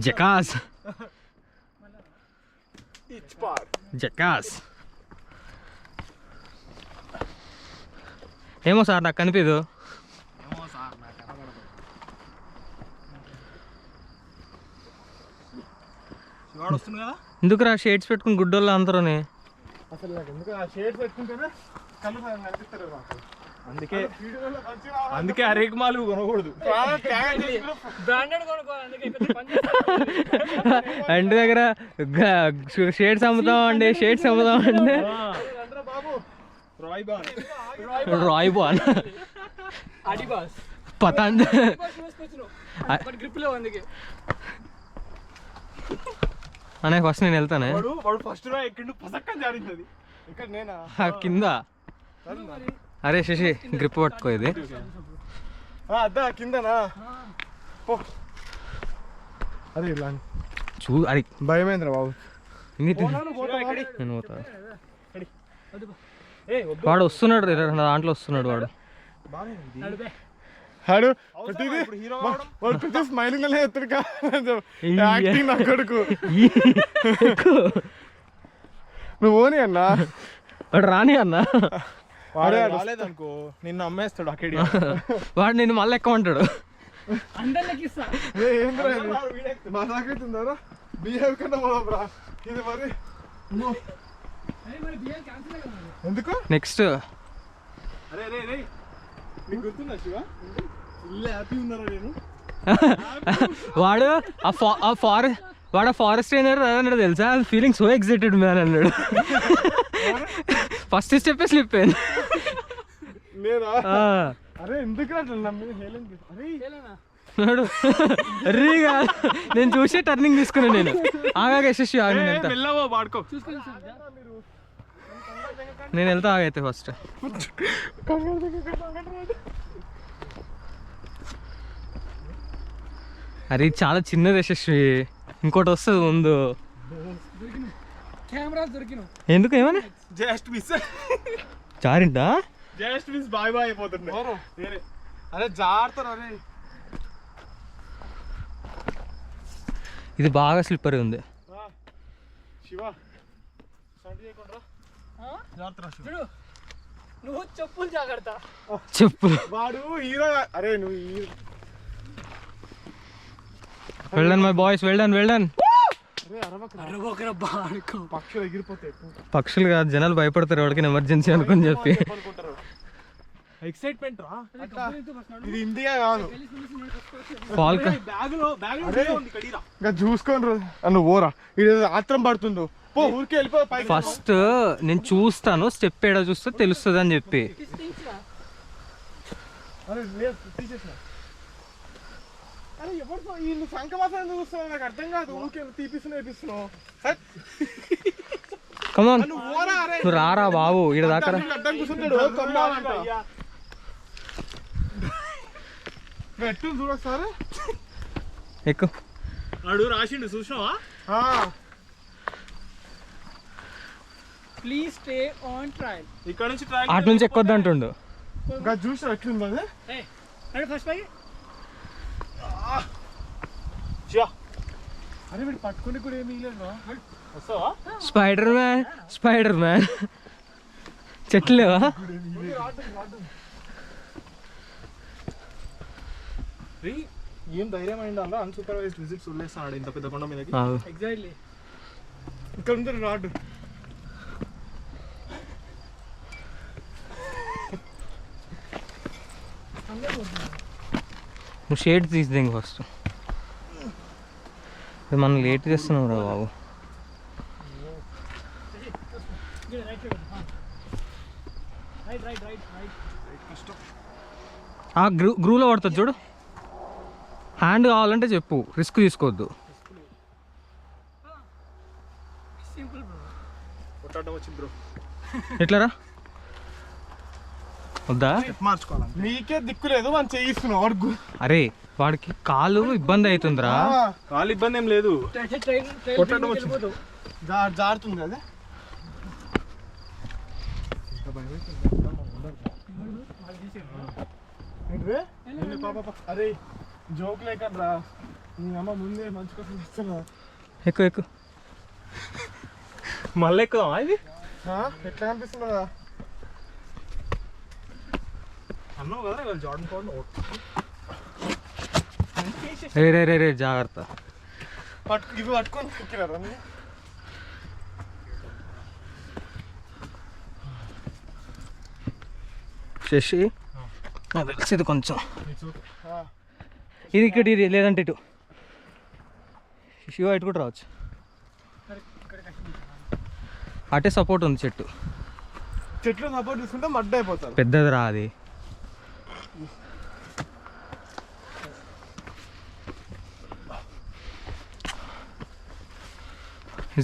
జకాస్ జకాస్. ఏమో సార్ నాకు కనిపించదు. ఎందుకురా షేడ్స్ పెట్టుకుని గుడ్డోళ్ళు అందరూనే? అసలు నాకు ఎందుకు ఆ షేడ్స్ పెట్టుకుంటేనే కళ్ళు కనిపిస్తారు నాకు. అందుకే అరేక్ మాలు కొనకూడదు. ఇంటి దగ్గర షేడ్స్ అమ్ముతాం అండి, షేడ్స్ అమ్ముతాం అండి. రాయ్ బాన్ పతంజలి అనే ఫస్ట్ నేను వెళ్తానే. కింద అరే శశి గ్రిప్ పట్టుకో. ఇది కిందనా? అరే చూ అది భయమేంద్ర బాబు. నేను పోతా. వాడు వస్తున్నాడు, దాంట్లో వస్తున్నాడు వాడు. స్మైలింగ్ నా కొడుకు. నువ్వు ఓని అన్నా, వాడు రాని అన్నా. వాడే రాలేదనుకో నిన్ను అమ్మేస్తాడు అక్కడి. వాడు నిన్ను మళ్ళీ ఎక్కమంటాడు. బిహేవ్ కన్నా ఇది మరి ఎందుకు నెక్స్ట్ గుర్తున్నా శివ? హ్యాపీ ఉన్నారా? నేను వాడు వాడు ఫారెస్ట్ ట్రైనర్ అన్నాడు తెలుసా. ఫీలింగ్ సో ఎక్సైటెడ్ మ్యాన్ అన్నాడు. ఫస్ట్ స్టెప్ స్లిప్ అయింది. అరే ఎందుకు నేను చూసే టర్నింగ్ తీసుకున్నాను. నేను ఆగా యశస్వి వాడుకో. నేను వెళ్తా ఆగైతే ఫస్ట్. అరే చాలా చిన్నది యశస్వి, ఇంకోటి వస్తుంది ముందు. ఎందుకు ఏమని జస్ట్ మిస్ జారిందా? జస్ట్ మిస్ బాయ్ బాయ్ అయిపోతుంది. అరే జారుతారు. అరే ఇది బాగా స్లిప్పర్ ఉంది. శివ నువ్వు చెప్పులు జాగ్రత్త. చెప్పులు వాడు హీరో. అరే నువ్వు well done my boys, well done well done. పక్షులు ఎగిరిపోతాయి. పక్షులు కాదు, జనాలు భయపడతారు ఎవరికైనా ఎమర్జెన్సీ అనుకుని చెప్పి. ఎక్సైట్మెంట్ రా. ఇది ఇండియా కాదు. చూసుకోండి నువ్వు ఓరా. ఇది ఆత్రం పడుతుందో ఊరికే వెళ్ళిపో. ఫస్ట్ నేను చూస్తాను, స్టెప్ ఏడా చూస్తే తెలుస్తుంది అని చెప్పి. నాకు అర్థం కాదు. ఊరికే తీపిస్తున్నావు. కమాన్ నువ్వు రారా బాబు. ఈడ దాకా అడ్డం కూర్చుంటాడు. ఎట్టు చూడొస్తారు. ఎక్కువ అడు రాసిండు చూసినావా? Please stay on trial. ఇక్కడ నుంచి ట్రయల్ అటు నుంచి ఎక్కొద్దు అంటుండు. ఇంకా చూసినా ఎట్లుంది అది. ఫస్ట్ పై అరే వీడు పట్టుకుని కూడా ఏమీ లేదు. వస్తావా? స్పైడర్ మ్యాన్ చెట్లు లేవా? ఏం ధైర్యం అయిందా? అన్సూపర్వైజ్డ్ విజిట్స్ వదిలేస్తాడు ఇంత పెద్ద కొండ మీదకి. ఎగ్జాక్ట్లీ. ఇక్కడ ఉంది రాడ్. నువ్వు షేడ్ తీసి ఫస్ట్. మనం లేట్ చేస్తున్నావు రా బాబు. గ్రూలో పడుతుంది చూడు. హ్యాండ్ కావాలంటే చెప్పు, రిస్క్ తీసుకోవద్దు. ఎట్లారా వద్దా? నీకే దిక్కు లేదు మనం చేయిస్తున్నావు. అరే వాడికి కాలు ఇబ్బంది అవుతుందిరా. కాలు ఇబ్బంది ఏం లేదు, జారుతుంది కదా. అరే జోక్ లేకరా నీ అమ్మ ముందే మంచి కోసం ఇస్తున్నా. ఎక్కువ ఎక్కువ మళ్ళీ ఎక్కుదామా ఇది? ఎట్లా అనిపిస్తుందా అన్నావు కదా ఇవాళ జార్డన్ పౌండ్ రే రే రే రే జాగ్రత్త. ఇవి పట్టుకొని ఎక్కినారా మీరు? శశి నాకు తెలిసి ఇది కొంచెం ఇది ఇక్కడ ఇది లేదంటే ఇటు శివ ఇటు కూడా రావచ్చు. అటే సపోర్ట్ ఉంది చెట్టు. చెట్లు సపోర్ట్ తీసుకుంటే మడ్డ అయిపోతారు. పెద్దది రా అది.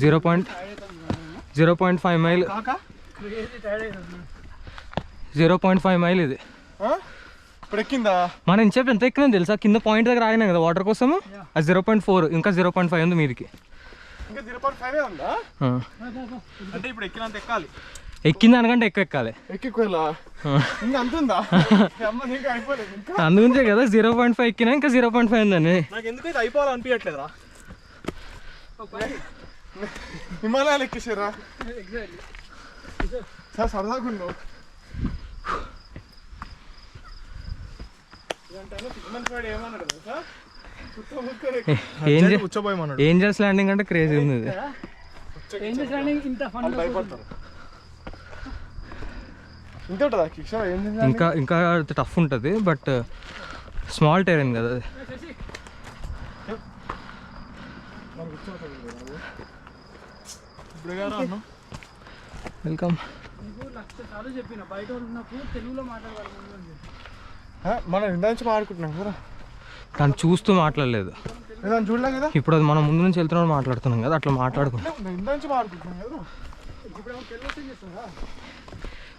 Zero point 0.5 mile. 0.5 మైల్ ఇది. ఇప్పుడు ఎక్కిందా? మనం ఇంచేపు ఎంత ఎక్కినా తెలుసా? కింద పాయింట్ దగ్గర ఆగినాం కదా వాటర్ కోసము. అది 0.4 ఇంకా 0.5 ఉంది మీదికి. ఇంకా 0.5 ఉందా? అంటే ఇప్పుడు ఎక్కినంత ఎక్కాలి. ఎక్కింది అనకంటే ఎక్కువ ఎక్కాలి. ఎక్కిపోయేలా ఇంకా అంతుందా? ఇంకా అయిపోలేదు. ఇంకా అందుగురించే కదా 0.5 ఎక్కినా ఇంకా 0.5 ఉందని. నాకు ఎందుకు ఇది అయిపోవాలనిపించట్లేదురా. హిమాలయాలు ఎక్కేసారా? సార్ సరదాగా ఉన్నావు. ఏంజల్స్ ల్యాండింగ్ అంటే క్రేజీ ఉంది ఇది. ఇంకా ఇంకా టఫ్ ఉంటుంది బట్ స్మాల్ టెరెన్ కదా అది. వెల్కమ్. మనం ఇందా నుంచి మాట్లాడుకుంటున్నాం కదా. తను చూస్తూ మాట్లాడలేదు. చూడలే కదా. ఇప్పుడు అది మనం ముందు నుంచి వెళ్తున్నాం మాట్లాడుతున్నాం కదా, అట్లా మాట్లాడుకున్నాం. ఇందా నుంచి మాట్లాడుకుంటున్నాం కదా.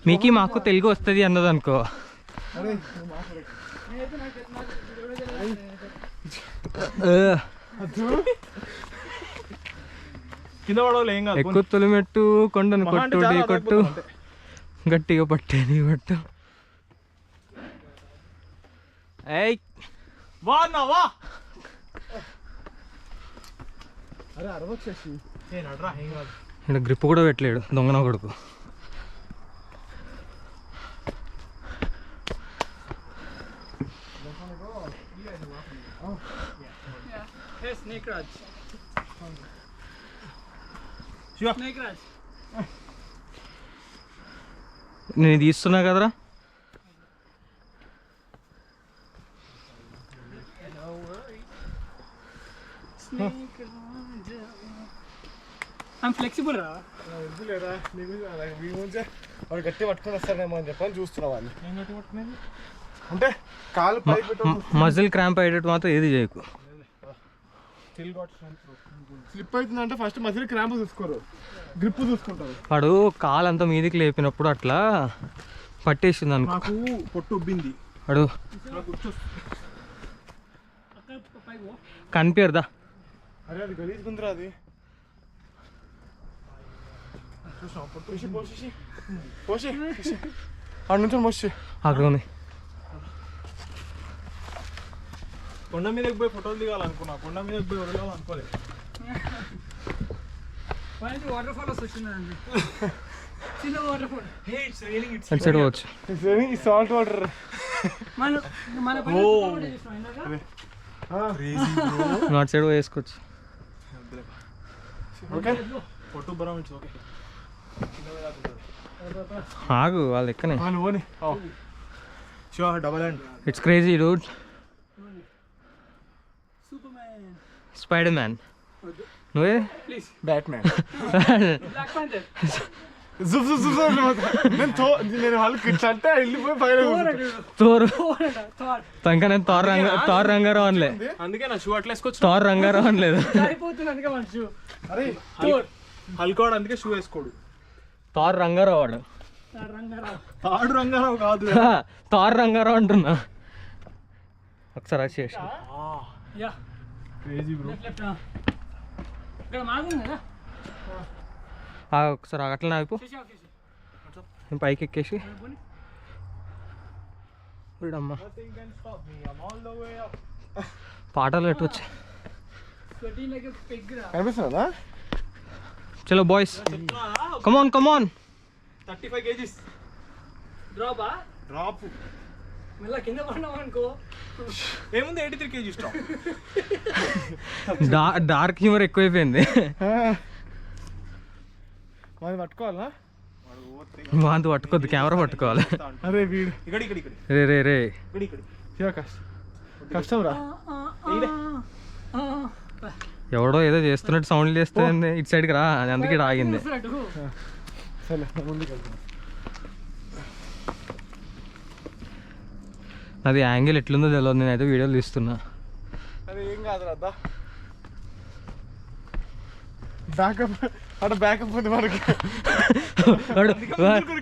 మీకు మాకు తెలుగు వస్తుంది అన్నది అనుకో. కింద పడవలు ఏం కాదు. ఎక్కువ తొలిమెట్టు కొండను కొట్టు ఢీ కొట్టు గట్టిగా పట్టేది పట్టు. ఏయ్ బాగున్నావా? అరే అరవచ్చేసి నడరా ఏం కాదు. ఇక్కడ గ్రిప్ కూడా పెట్టలేడు దొంగన కొడుకు. నేను తీస్తున్నా కదరా. ఫ్లెక్సిబుల్ రా. వద్దులేరా మీ ముందే వాడు గట్టి పట్టుకొని వస్తాడేమో అని చెప్పని చూస్తున్నా వాళ్ళు. ఏం గట్టి పట్టుకునేది అంటే కాలు పై మజిల్ క్రాంప్ అయ్యేటట్టు మాత్రం ఏది చేయకు. స్లిప్ అవుతుందంటే ఫస్ట్ మజిల్ క్రాంప్ చూసుకోరు, గ్రిప్ చూసుకుంటారు. వాడు కాలు అంతా మీదికి లేపినప్పుడు అట్లా పట్టేసింది అనుకో. నాకు పొట్టు ఉబ్బింది. వాడు కనిపించదా? అరే అది గలీజ్ గుందిరా అది. పోసి ఆడ నుంచి పోసి అక్కడ ఉంది. కొండ మీదకి పోయి ఫోటోలు దిగాలనుకున్నా, కొండ మీదకి పోయి వదలాలనుకోలేదు. వాటర్ ఫాల్ వచ్చిందండి. చిన్న వాటర్ ఫాల్. అటు సైడ్ పోవచ్చు. Salt water. నాట్ సైడ్ వేసుకోవచ్చు. ఓకే పొట్టు బరం ఇట్స్ ఓకే. ఆగు వాళ్ళు ఎక్కనే. Double hand. It's crazy dude. Spider Man. నువ్వే బ్యాట్మ్యాన్. నేను హల్క్ ఇట్లా అంటే వెళ్ళిపోయి తోరు. ఇంకా నేను తార్ రంగారావు అనలే. అందుకే నా షూ అట్లా వేసుకోవచ్చు. తార్ రంగారావు అనలేదు. అరే హల్క్ వాడు అందుకే షూ వేసుకోడు. తార్ రంగారావు వాడు. తాడు రంగారావు కాదు, తార్ రంగారావు అంటున్నా. ఒకసారి అది చేసి ఒకసారి అట్లా అయిపో. నేను పైకి ఎక్కేసి వీడమ్మా పాటలు పెట్టవచ్చు. sweating like a pig రా. కనిపిస్తుందా? చలో బాయ్స్, కమాన్ కమాన్. 35 kgs Drop ఆ? డ్రాప్. మళ్ళా కింద పడినావు అనుకో. ఏముంది 83 kgs డ్రాప్. డార్క్ హ్యూమర్ ఎక్కువైపోయింది. మరి పట్టుకోవాలా? వాంతి పట్టుకోద్దు, కెమెరా పట్టుకోవాలి. అరే వీడు ఇక్కడ ఇక్కడ ఇక్కడ రే రే రే, ఇక్కడ ఇక్కడ. శివ కష్టం రా. ఎవడో ఏదో చేస్తున్నట్టు సౌండ్ చేస్తే ఇటు సైడ్కి రా, అందుకే ఈడ ఆగింది. సరే ముందుకు వెళ్తాం. అది యాంగిల్ ఎట్లుందో తెలియదు, నేనైతే వీడియోలు తీస్తున్నా. అరే ఏం కాదు రా, బ్యాకప్ అక్కడ బ్యాకప్ ఉంది మనకి.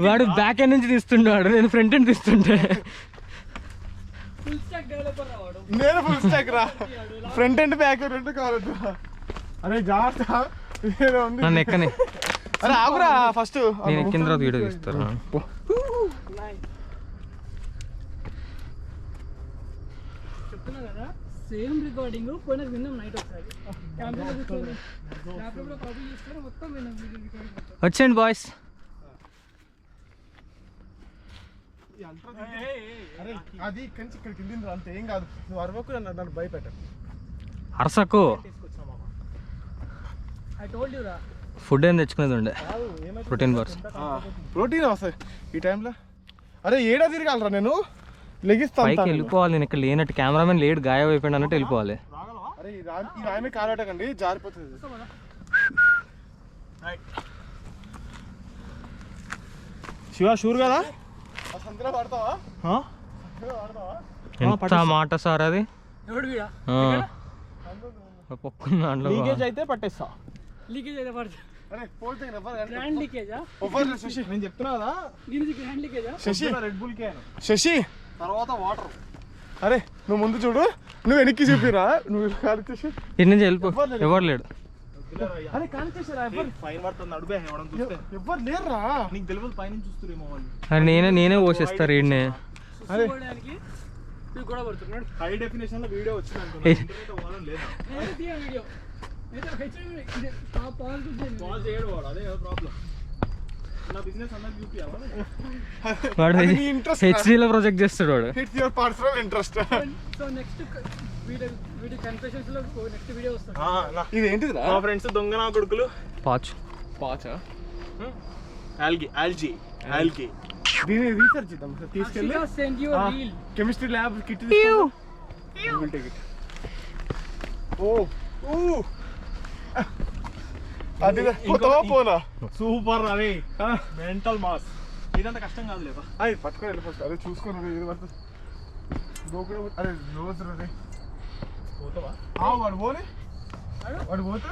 వాడు బ్యాక్ ఎండ్ నుంచి తీస్తున్నాడు, నేను ఫ్రంట్ ఎండ్ తీస్తుంటే. ఫుల్ స్టాక్ డెవలపర్ రా వాడు. నేను ఫుల్ స్టాక్ రా, ఫ్రంట్ అండ్ బ్యాక్ రెండు కావాలి. అరే జాగ్రత్త, నన్ను ఎక్కని, అరే ఆగురా ఫస్ట్. నేను ఎక్కిన తర్వాత వీడియో తీస్తారా? చెప్తున్నా కదా, సేమ్ రికార్డింగ్ పోయిన విన్నాం నైట్ ఒకసారి. ల్యాప్టాప్లో కాపీ చేసుకొని మొత్తం విన్నాం రికార్డింగ్. వచ్చేయండి బాయ్స్. అరే అది ఇక్కడి నుంచి ఇక్కడికి వెళ్ళింది అంతే, ఏం కాదు. నువ్వు అరవకు, నన్ను భయపెట్ట. అరసకు ఐ టోల్డ్ యూ రా. ఫుడ్ ఏం తెచ్చుకునేది ఉండే, ప్రోటీన్ బార్స్. ప్రోటీన్ వస్తాయి ఈ టైంలో. అరే ఏడా తిరగాలరా, నేను లెగిస్తాను. పైకి వెళ్ళిపోవాలి, నేను ఇక్కడ లేనట్టు, కెమెరామెన్ లేడు, గాయం అయిపోయాడు అన్నట్టు వెళ్ళిపోవాలి. అరే ఈ రాయమే కాలటకండి, జారిపోతుంది. శివ షూర్ కదా? సంతలో పడతావా? ఎంత మాట సార్ అది. ఎవడు వీడా? పొక్కున్న దాంట్లో లీకేజ్ అయితే పట్టేస్తా. లీకేజ్ అయితే పడుతుంది. అరే పోతే గ్రాండ్ లీకేజా? శశి నేను చెప్తున్నా కదా, దీనికి గ్రాండ్ లీకేజా? Sashi Red Bull can Sashi తర్వాత వాటర్. అరే నువ్వు ముందు చూడు, నువ్వు వెనక్కి చూపిరా. నువ్వు కాల్చేసి ఇటు నుంచి వెళ్ళిపో, ఎవరు లేడు. అరే కాల్చేసారా? ఫైన్ పడుతుంది అడుగు ఎవడం చూస్తే. ఎవ్వరు లేరురా. నీకు తెలియదు పైన చూస్తురేమో వాళ్ళు. అరే నేనే పోసేస్తారు ఈయన్ని. అరే చూసుకోవడానికి ఇది కూడా పడుతున్నాడు. హై డెఫినేషన్ లో వీడియో వచ్చింది అనుకున్నా, ఇంటర్నెట్ వాడడం లేదా. నేను తీయ వీడియో అయితే హెచ్డి ఇది టాప్ పాల్ గురించి కాల్ చేయడు వాడు, అదే ప్రాబ్లం. నా బిజినెస్ అందరికి చూపియాలి. వాడు అది నీ interest రా. హెచ్డీలో ప్రొజెక్ట్ చేస్తాడు వాడు. It's your personal interest. So next video confessions లో నెక్స్ట్ వీడియో వస్తుంది. ఇది ఏంటిదిరా? మా ఫ్రెండ్స్ దొంగ నా కొడుకులు. పాచ్ పాచా? ఆల్గీ దీన్ని రీసెర్చ్ చేద్దాం తీసుకెళ్ళి. Ashika send you a reel. Chemistry lab kit will take it. ఓ అది పోతావా పోనా? సూపర్ అరే, మెంటల్ మాస్. ఇదంతా కష్టం కాదు లేదా. అది పట్టుకొని వెళ్ళిపోతా. అదే చూసుకొని ఇది పడుతుంది. గోకుడు అరే రోజు రే పోతావా? వాడు పోనీ, వాడు పోతే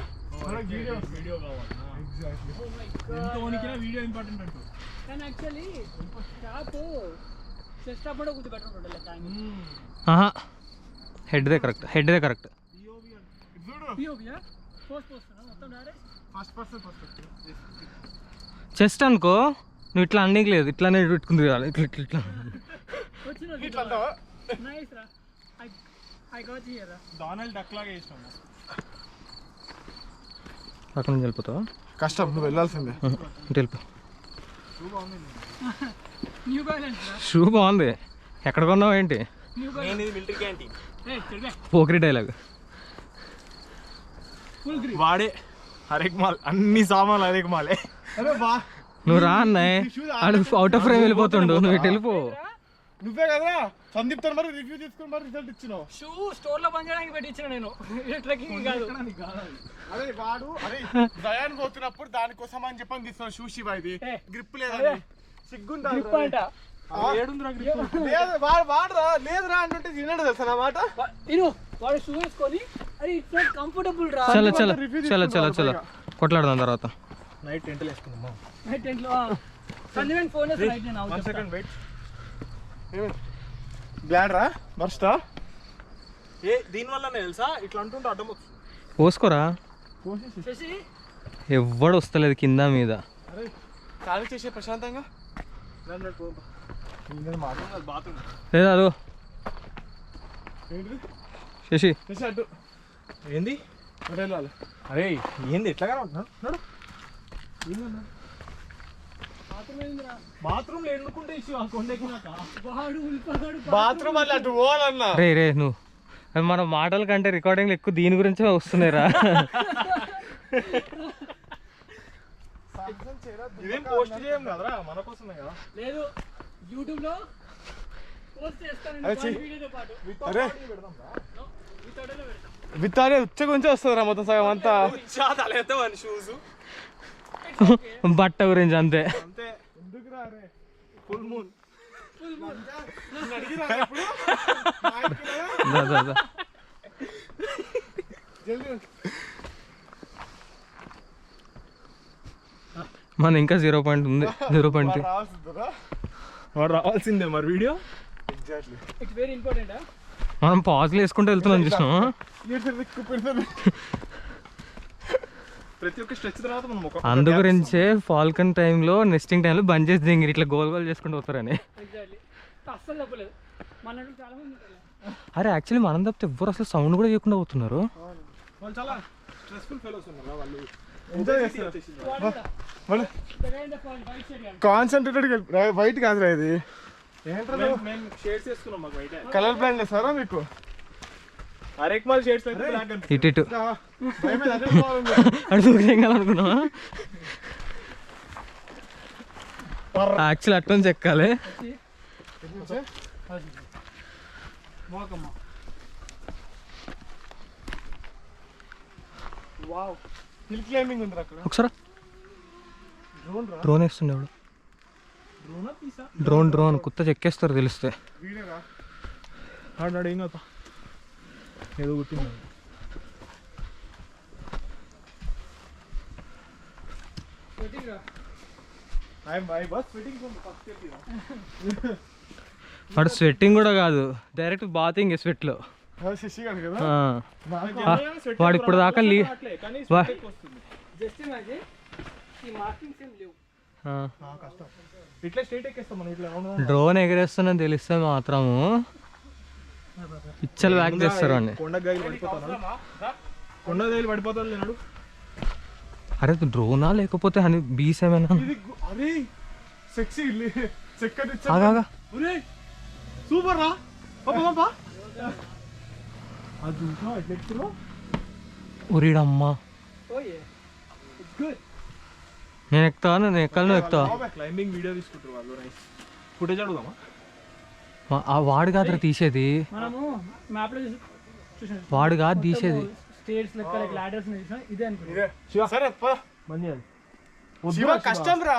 వీడియో కావాలి. ఎగ్జాక్ట్లీ. Oh my ఎంత god. వణికినా వీడియో ఇంపార్టెంట్ అంటూ. కానీ యాక్చువల్లీ టాప్ చెస్ట్ అప్ కూడా కొంచెం బెటర్ ఉంటుంది టైం. ఆహా, హెడ్దే కరెక్ట్, హెడ్దే కరెక్ట్. పిఓవియా పోస్ట్ మొత్తం direct first person perspective. Chest అనుకో, నువ్వు ఇట్లా అన్నికి లేదు, ఇట్లానే పెట్టుకుంది కదా, ఇట్లా ఇట్లా ఇట్లా. వచ్చిన ఇట్లా అంటావా? నైస్ రా. ఐ గాట్ హియర్ రా. డొనాల్డ్ డక్ లాగా చేసినాము. అక్కడ నుంచి వెళ్ళిపోతావా? కష్టం, నువ్వు వెళ్ళాల్సిందే. ఇటు వెళ్ళిపో. న్యూ బ్యాలెన్స్ రా. షూ బాగుంది, ఎక్కడ కొన్నావు ఏంటి? న్యూ నేను బ్యాలెన్స్. ఇది మిలిటరీ క్యాంటీన్. ఏయ్ చెల్లి పోకరి డైలాగ్. Full grip. వాడే హరేక్ మాల్, అన్ని సామాన్లు హరేక్ మాలే. అరే బా, నువ్వు రా అన్నయ్య, ఆడు అవుట్ ఆఫ్ ఫ్రేమ్ వెళ్ళిపోతుండు, నువ్వు ఇటు వెళ్ళిపో. నువ్వే కదరా సందీప్ తో మరి రివ్యూ తీసుకొని మరి రిజల్ట్ ఇచ్చినావు. షూ స్టోర్ లో పని చేయడానికి పెట్టించిన నేను, ట్రెక్కింగ్ కాదు. అరే వాడు అరే దయాన్ పోతున్నప్పుడు దానికోసం అని చెప్పని తీస్తున్నావు. షూ శివ ఇది ఏ. గ్రిప్ లేదని సిగ్గుంటా. గ్రిప్ అంట. ఏడుందిరా గ్రిప్? లేదు వాడరా లేదురా అంటుంటే తిన్నాడు తెలుసా నా మాట. నేను వాడు షూ వేసుకొని అరే ఇట్స్ నాట్ కంఫర్టబుల్ రా. చలో చలో చలో చలో చలో కొట్లాడదాం తర్వాత. నైట్ టెంట్ వేసుకున్నామా? నైట్ టెంట్ లో సందీప్ ఫోన్ చేసి నైట్ నేను అవుట్ సెకండ్ వెయిట్. గ్లాడ్ రా బర్స్టా. దీనివల్లనే తెలుసా ఇట్లా అంటుంటే అడ్డం వస్తుంది. పోసుకోరా, చేసి ఎవ్వడు వస్తలేదు కింద మీద. అరే ఖాళీ చేసే ప్రశాంతంగా. బాత్రూమ్ లేదా అదో ఏంటిది శశి చేసే అడ్డు ఏంది? వెళ్ళాలి. అరే ఏంది ఎట్లాగా ఉంటున్నాడు బాత్రూమ్ లో ఎన్నుకుంటే ఇష్యూ ఆ కొండెక్కినాక వాడు ఉల్లిపాడు బాత్రూమ్ అట్లా అటు పోవాలన్నా. రే నువ్వు మన మాటల కంటే రికార్డింగ్లు ఎక్కువ దీని గురించే వస్తున్నాయిరా. ఇదేం పోస్ట్ చేయం కదరా మన కోసమే కదా. లేదు యూట్యూబ్ లో పోస్ట్ చేస్తాను అరే చెయ్. వీడియోతో పాటు అరే వితౌట్ పెడతాం. విత్తారే ఉచ్చ గురించి వస్తుందిరా మొత్తం సగం అంతా. తలెత్తే వాని షూస్ బట్ట గురించి అంతే. అంతే. ఎందుకురా అరే ఫుల్ మూన్ దా, దా, దా. మన ఇంకా 0 ఉంది. 0.3. రావాల్సిందిరా. వాడు రావాల్సిందే మరి video. Exactly. It's very important. మనం పాజ్లు వేసుకుంటూ వెళ్తున్నాం చూసినావా? ప్రతి ఒక్క స్ట్రెచ్ తర్వాత మనం ఒక అందు గురించే ఫాల్కన్ టైంలో నెస్టింగ్ టైంలో బంద్ చేసి దింగి ఇట్లా గోల్ చేసుకుంటూ పోతారని. ఎగ్జాక్ట్లీ అస్సలు తప్పలేదు. మన చాలా మంది ఉంటారు. అరే యాక్చువల్లీ మనం తప్పితే ఎవ్వరు అసలు సౌండ్ కూడా చేయకుండా పోతున్నారు. వాళ్ళు చాలా స్ట్రెస్ఫుల్ ఫెలోస్ ఉన్నారు వాళ్ళు. ఎంజాయ్ చేస్తారు. The kind of white shirt guy. Concentrated white కాదురా ఇది. ఏంట్రా మేము షేడ్స్ వేసుకున్నాం మాకు బయట. కలర్ బ్లాండ్ సారా మీకు? అరెక్మాల్ షేడ్స్ అయితే బ్లాక్ కనిపిస్తుంది. ఇటు భయమే అదే పోవాలని. అనుకున్నావా? యాక్చువల్ అటు నుంచి ఎక్కాలి. మోకమ్మ. వావ్ హిల్ క్లైంబింగ్ ఉంది అక్కడ. ఒకసారి డ్రోన్ రా. డ్రోన్ వేస్తుండే డ్రోనా తీసా డ్రోన్ కుత్త చెక్కేస్తారు తెలిస్తే. వీడియోగా ఆడినాడు ఏం కదా ఏదో గుర్తింది. Sweating రా. I was sweating from first step. వాడు స్వెట్టింగ్ కూడా కాదు, డైరెక్ట్ బాతింగ్ స్వెట్లో. శశి గారు కదా. వాడు ఇప్పుడు దాకా కానీ వా- వస్తుంది. జస్ట్ ఇమాజిన్ ఈ మార్కింగ్స్ ఏం లేవు. కష్టం. ఇట్లా స్ట్రైట్ ఎక్కేస్తాం మనం ఇట్లా అవును. డ్రోన్ ఎగరేస్తుందని తెలిస్తే మాత్రము పిచ్చలు బ్యాక్ చేస్తారు వాడిని. కొండ గాయలు పడిపోతాను. కొండ గాయలు పడిపోతాను లేనాడు. అరే డ్రోనా లేకపోతే అని బీస్ ఏమైనా? ఇది అరే సెక్సీ చెక్కటి ఆగా సూపర్ రా. పాపా అది చూసా ఎట్లా ఎక్కుతున్నావు. ఉరిడమ్మా. Oh yeah. It's good. నేను ఎక్కుతావా? నేను ఎక్కాలి, నువ్వు ఎక్కుతావా? క్లైంబింగ్ వీడియో తీసుకుంటారు వాళ్ళు. నైస్ ఫుటేజ్ అడుగుదామా? వాడు కాదురా తీసేది, మనము మ్యాప్ లో చూసాం. వాడు కాదు తీసేది. స్టేట్స్ లెక్క లాడర్స్ చూసాం. ఇదే అనుకుంటా. సరే మంచిగా శివ కష్టం రా.